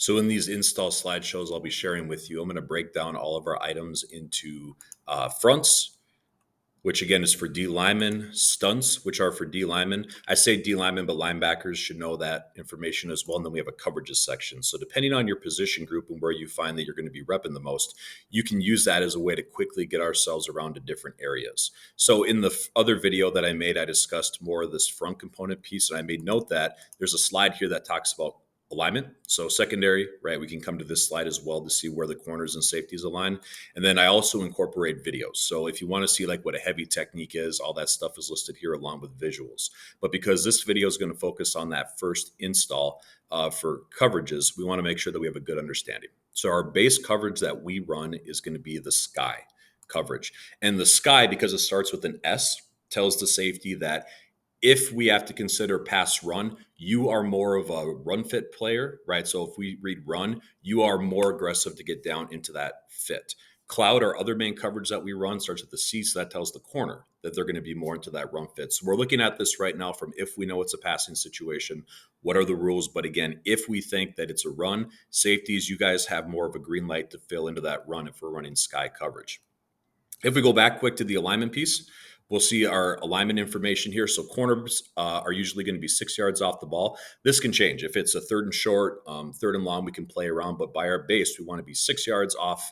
So in these install slideshows I'll be sharing with you, I'm going to break down all of our items into fronts, which again is for D linemen, stunts, which are for D linemen. I say D linemen, but linebackers should know that information as well. And then we have a coverages section. So depending on your position group and where you find that you're going to be repping the most, you can use that as a way to quickly get ourselves around to different areas. So in the other video that I made, I discussed more of this front component piece. And I made note that there's a slide here that talks about alignment. So secondary, right? We can come to this slide as well to see where the corners and safeties align. And then I also incorporate videos. So if you want to see like what a heavy technique is, all that stuff is listed here along with visuals. But because this video is going to focus on that first install for coverages, we want to make sure that we have a good understanding. So our base coverage that we run is going to be the sky coverage. And the sky, because it starts with an S, tells the safety that if we have to consider pass run, you are more of a run fit player, right? So if we read run, you are more aggressive to get down into that fit. Cloud, our other main coverage that we run, starts with the C, so that tells the corner that they're going to be more into that run fit. So we're looking at this right now from if we know it's a passing situation, what are the rules? But again, if we think that it's a run, safeties, you guys have more of a green light to fill into that run if we're running sky coverage. If we go back quick to the alignment piece, we'll see our alignment information here. So corners are usually going to be 6 yards off the ball. This can change. If it's a third and short, third and long, we can play around. But by our base, we want to be 6 yards off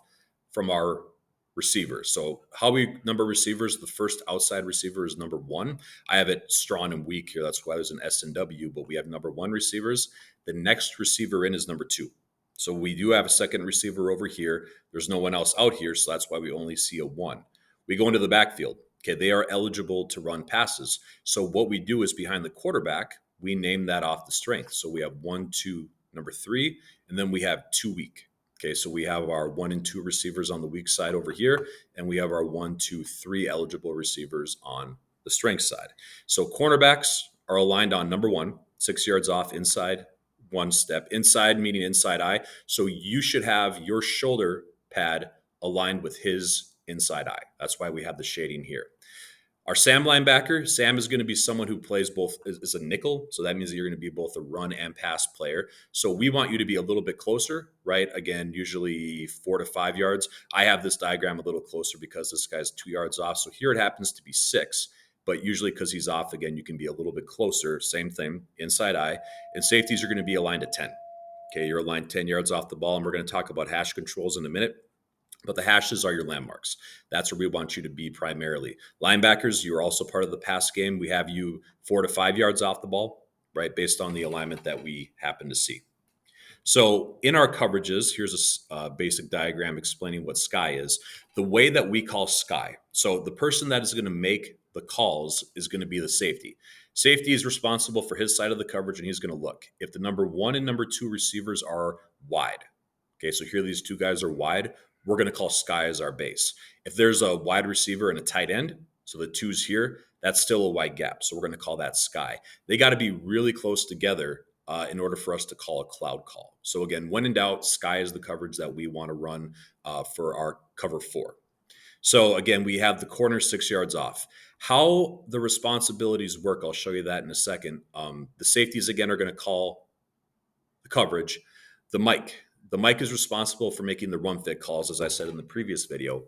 from our receivers. So how we number receivers, the first outside receiver is number 1. I have it strong and weak here. That's why there's an S and W, but we have number 1 receivers. The next receiver in is number 2. So we do have a second receiver over here. There's no one else out here, so that's why we only see a 1. We go into the backfield. Okay, they are eligible to run passes. So what we do is behind the quarterback, we name that off the strength. So we have 1, 2, number 3, and then we have 2 weak. Okay, so we have our 1 and 2 receivers on the weak side over here, and we have our 1, 2, 3 eligible receivers on the strength side. So cornerbacks are aligned on number 1, 6 yards off inside, 1 step inside, meaning inside eye. So you should have your shoulder pad aligned with his inside eye. That's why we have the shading here. Our Sam linebacker, Sam is going to be someone who plays both as a nickel. So that means that you're going to be both a run and pass player. So we want you to be a little bit closer, right? Again, usually 4 to 5 yards. I have this diagram a little closer because this guy's 2 yards off. So here it happens to be 6. But usually because he's off, again, you can be a little bit closer. Same thing, inside eye. And safeties are going to be aligned at 10. Okay, you're aligned 10 yards off the ball. And we're going to talk about hash controls in a minute. But the hashes are your landmarks. That's where we want you to be primarily. Linebackers, you're also part of the pass game. We have you 4 to 5 yards off the ball, right, based on the alignment that we happen to see. So in our coverages, here's a basic diagram explaining what sky is. The way that we call sky, so the person that is going to make the calls is going to be the safety. Safety is responsible for his side of the coverage, and he's going to look. If the number 1 and number 2 receivers are wide, okay, so here these 2 guys are wide, we're going to call sky as our base. If there's a wide receiver and a tight end, so the 2's here, that's still a wide gap. So we're going to call that sky. They got to be really close together in order for us to call a cloud call. So again, when in doubt, sky is the coverage that we want to run for our cover 4. So again, we have the corner 6 yards off. How the responsibilities work, I'll show you that in a second. The safeties, again, are going to call the coverage. The mic is responsible for making the run fit calls, as I said in the previous video.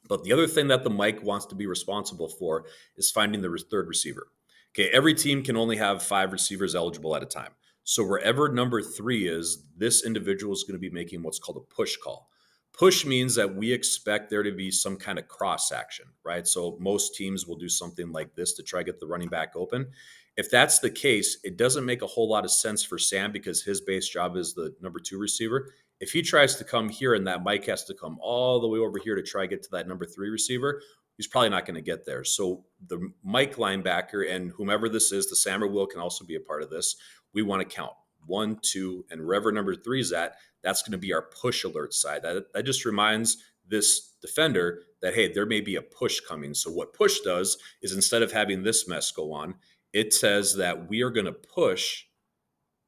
But the other thing that the mic wants to be responsible for is finding the third receiver. Okay, every team can only have 5 receivers eligible at a time. So wherever number 3 is, this individual is going to be making what's called a push call. Push means that we expect there to be some kind of cross action, right? So most teams will do something like this to try to get the running back open. If that's the case, it doesn't make a whole lot of sense for Sam because his base job is the number 2 receiver. If he tries to come here and that Mike has to come all the way over here to try to get to that number 3 receiver, he's probably not going to get there. So the Mike linebacker and whomever this is, the Sam or Will can also be a part of this. We want to count 1, 2, and wherever number 3 is at, that's going to be our push alert side. That just reminds this defender that, hey, there may be a push coming. So what push does is instead of having this mess go on, it says that we are going to push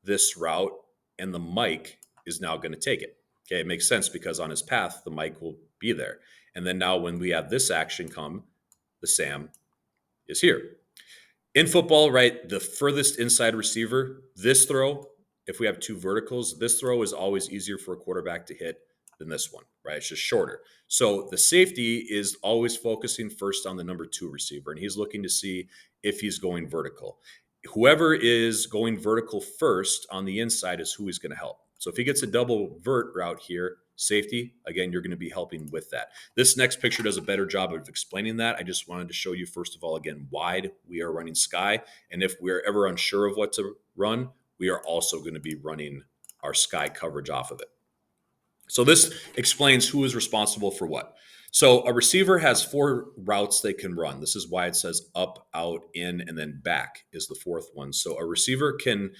this route and the mic is now going to take it. Okay, it makes sense because on his path, the mic will be there. And then now when we have this action come, the Sam is here. In football, right, the furthest inside receiver, this throw if we have two verticals, this throw is always easier for a quarterback to hit than this one, right? It's just shorter. So the safety is always focusing first on the number 2 receiver, and he's looking to see if he's going vertical. Whoever is going vertical first on the inside is who he's going to help. So if he gets a double vert route here, safety, again, you're going to be helping with that. This next picture does a better job of explaining that. I just wanted to show you, first of all, again, wide we are running sky. And if we're ever unsure of what to run, we are also going to be running our sky coverage off of it. So this explains who is responsible for what. So a receiver has 4 routes they can run. This is why it says up, out, in, and then back is the 4th one. So a receiver can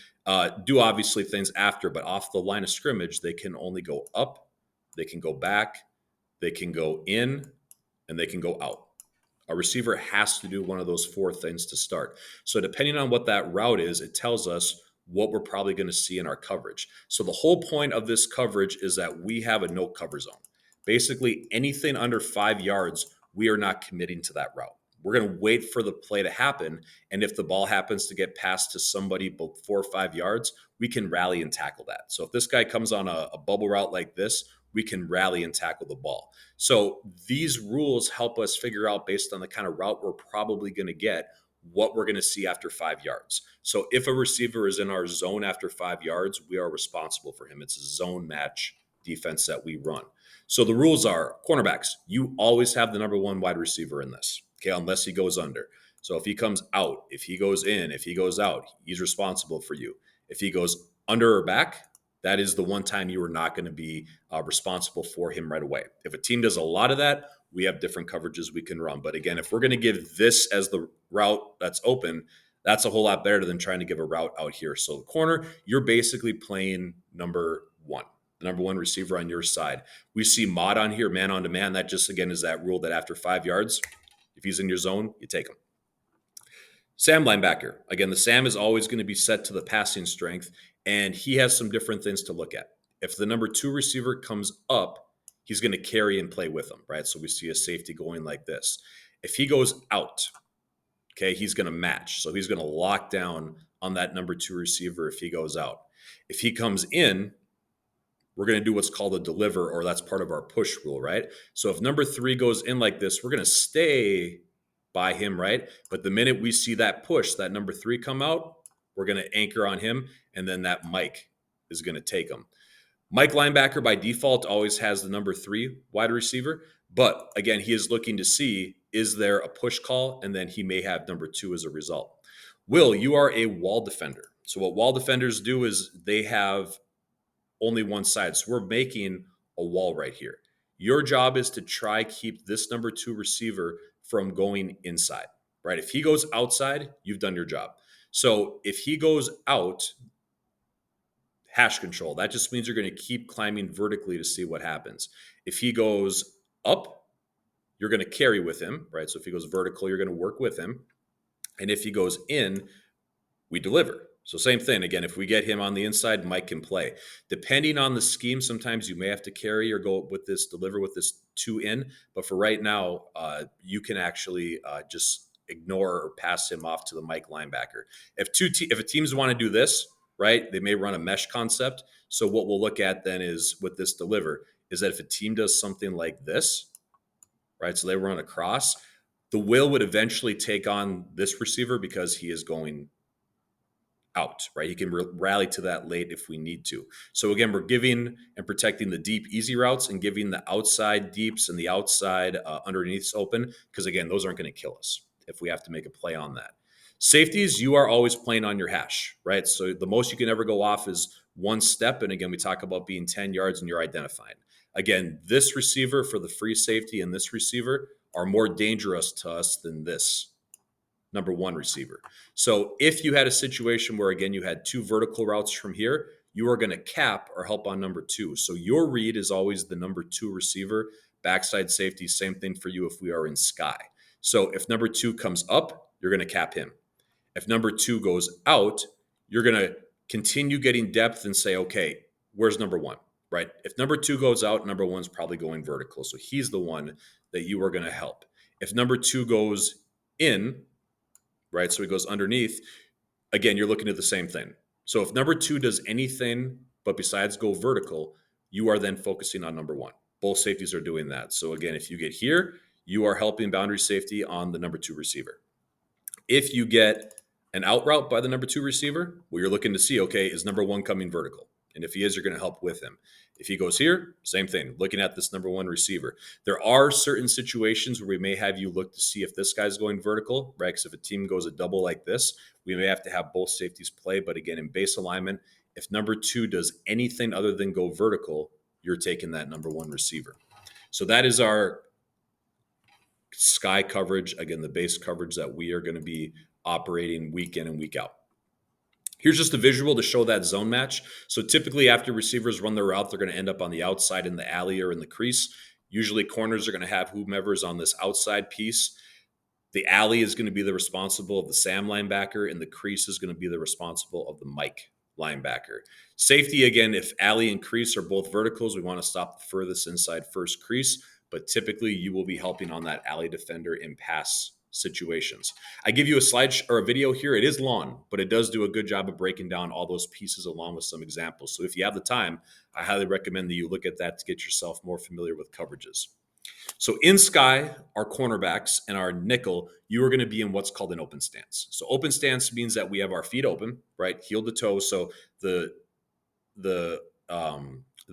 do obviously things after, but off the line of scrimmage, they can only go up, they can go back, they can go in, and they can go out. A receiver has to do one of those 4 things to start. So depending on what that route is, it tells us what we're probably going to see in our coverage. So the whole point of this coverage is that we have a no cover zone. Basically, anything under 5 yards, we are not committing to that route. We're going to wait for the play to happen. And if the ball happens to get passed to somebody 4 or 5 yards, we can rally and tackle that. So if this guy comes on a bubble route like this, we can rally and tackle the ball. So these rules help us figure out, based on the kind of route we're probably going to get, what we're going to see after 5 yards. So if a receiver is in our zone after 5 yards, we are responsible for him. It's a zone match defense that we run. So the rules are, cornerbacks, you always have the number 1 wide receiver in this, okay, unless he goes under. So if he comes out, if he goes in, if he goes out, he's responsible for you. If he goes under or back, that is the one time you are not going to be responsible for him right away. If a team does a lot of that, we have different coverages we can run. But again, if we're going to give this as the route that's open, that's a whole lot better than trying to give a route out here. So the corner, you're basically playing number 1, the number 1 receiver on your side. We see mod on here, man on demand. That just, again, is that rule that after 5 yards, if he's in your zone, you take him. Sam linebacker. Again, the Sam is always going to be set to the passing strength, and he has some different things to look at. If the number 2 receiver comes up, he's going to carry and play with him, right? So we see a safety going like this. If he goes out, okay, he's going to match. So he's going to lock down on that number 2 receiver if he goes out. If he comes in, we're going to do what's called a deliver, or that's part of our push rule, right? So if number 3 goes in like this, we're going to stay by him, right? But the minute we see that push, that number 3 come out, we're going to anchor on him, and then that Mike is going to take him. Mike linebacker by default always has the number 3 wide receiver, but again, he is looking to see, is there a push call? And then he may have number 2 as a result. Will, you are a wall defender. So what wall defenders do is they have only one side. So we're making a wall right here. Your job is to try keep this number 2 receiver from going inside, right? If he goes outside, you've done your job. So if he goes out, hash control, that just means you're going to keep climbing vertically to see what happens. If he goes up, you're going to carry with him, right? So if he goes vertical, you're going to work with him. And if he goes in, we deliver. So same thing. Again, if we get him on the inside, Mike can play. Depending on the scheme, sometimes you may have to carry or go with this, deliver with this 2 in. But for right now, you can actually just ignore or pass him off to the Mike linebacker. If teams want to do this, right, they may run a mesh concept. So what we'll look at then is with this deliver is that if a team does something like this, right, so they run across, the Will would eventually take on this receiver because he is going out, right? He can rally to that late if we need to. So again, we're giving and protecting the deep, easy routes and giving the outside deeps and the outside underneaths open, because again, those aren't going to kill us if we have to make a play on that. Safeties, you are always playing on your hash, right? So the most you can ever go off is 1 step. And again, we talk about being 10 yards and you're identified. Again, this receiver for the free safety and this receiver are more dangerous to us than this number 1 receiver. So if you had a situation where, again, you had 2 vertical routes from here, you are going to cap or help on number 2. So your read is always the number 2 receiver. Backside safety, same thing for you if we are in sky. So if number 2 comes up, you're going to cap him. If number 2 goes out, you're going to continue getting depth and say, okay, where's number 1, right? If number 2 goes out, number 1's probably going vertical. So he's the one that you are going to help. If number 2 goes in, right, so he goes underneath, again, you're looking at the same thing. So if number 2 does anything but besides go vertical, you are then focusing on number 1. Both safeties are doing that. So again, if you get here, you are helping boundary safety on the number 2 receiver. If you get an out route by the number 2 receiver, well, you're looking to see, okay, is number 1 coming vertical? And if he is, you're going to help with him. If he goes here, same thing, looking at this number 1 receiver. There are certain situations where we may have you look to see if this guy's going vertical, right? Because if a team goes a double like this, we may have to have both safeties play. But again, in base alignment, if number 2 does anything other than go vertical, you're taking that number 1 receiver. So that is our sky coverage, again, the base coverage that we are going to be operating week in and week out. Here's just a visual to show that zone match. So typically after receivers run their route, they're going to end up on the outside in the alley or in the crease. Usually corners are going to have whomever's on this outside piece. The alley is going to be the responsible of the Sam linebacker, and the crease is going to be the responsible of the Mike linebacker. Safety, again, if alley and crease are both verticals, we want to stop the furthest inside first crease, but typically you will be helping on that alley defender in pass situations. I give you a slide or a video here. It is long, but it does do a good job of breaking down all those pieces along with some examples. So if you have the time, I highly recommend that you look at that to get yourself more familiar with coverages. So in sky, our cornerbacks and our nickel, you are going to be in what's called an open stance. So open stance means that we have our feet open, right, heel to toe. So the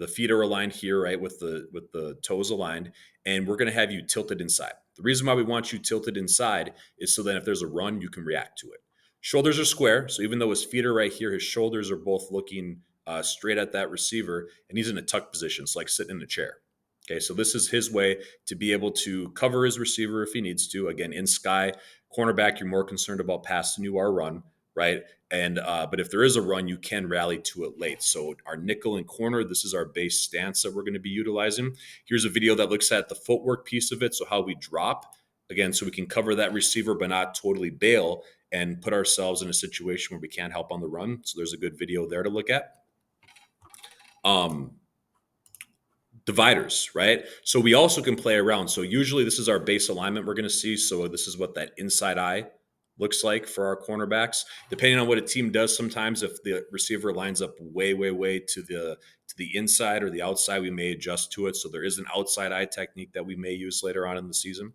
feet are aligned here, right, with the toes aligned, and we're going to have you tilted inside. The reason why we want you tilted inside is so that if there's a run, you can react to it. Shoulders are square, so even though his feet are right here, his shoulders are both looking straight at that receiver, and he's in a tuck position, so like sitting in a chair. Okay, so this is his way to be able to cover his receiver if he needs to. Again, in sky, cornerback, you're more concerned about pass than you are run, right? And but if there is a run, you can rally to it late. So our nickel and corner, this is our base stance that we're going to be utilizing. Here's a video that looks at the footwork piece of it, so how we drop, again, so we can cover that receiver but not totally bail and put ourselves in a situation where we can't help on the run. So there's a good video there to look at. Dividers, right? So we also can play around. So usually this is our base alignment we're going to see. So this is what that inside eye looks like for our cornerbacks. Depending on what a team does, sometimes if the receiver lines up way to the inside or the outside, we may adjust to it. So there is an outside eye technique that we may use later on in the season.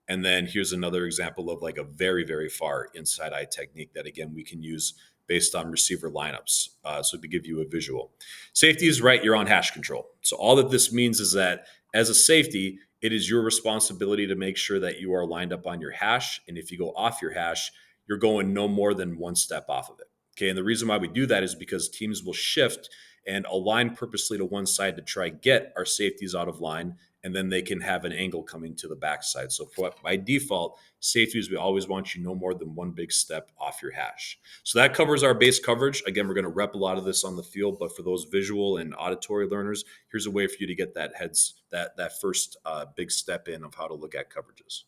And then here's another example of like a very far inside eye technique that, again, we can use based on receiver lineups. So to give you a visual. Safety is right, you're on hash control. So all that this means is that as a safety, it is your responsibility to make sure that you are lined up on your hash. And if you go off your hash, you're going no more than one step off of it. Okay, and the reason why we do that is because teams will shift and align purposely to one side to try get our safeties out of line, and then they can have an angle coming to the backside. So by default, safeties, we always want you no more than one big step off your hash. So that covers our base coverage. Again, we're going to rep a lot of this on the field, but for those visual and auditory learners, here's a way for you to get that first big step in of how to look at coverages.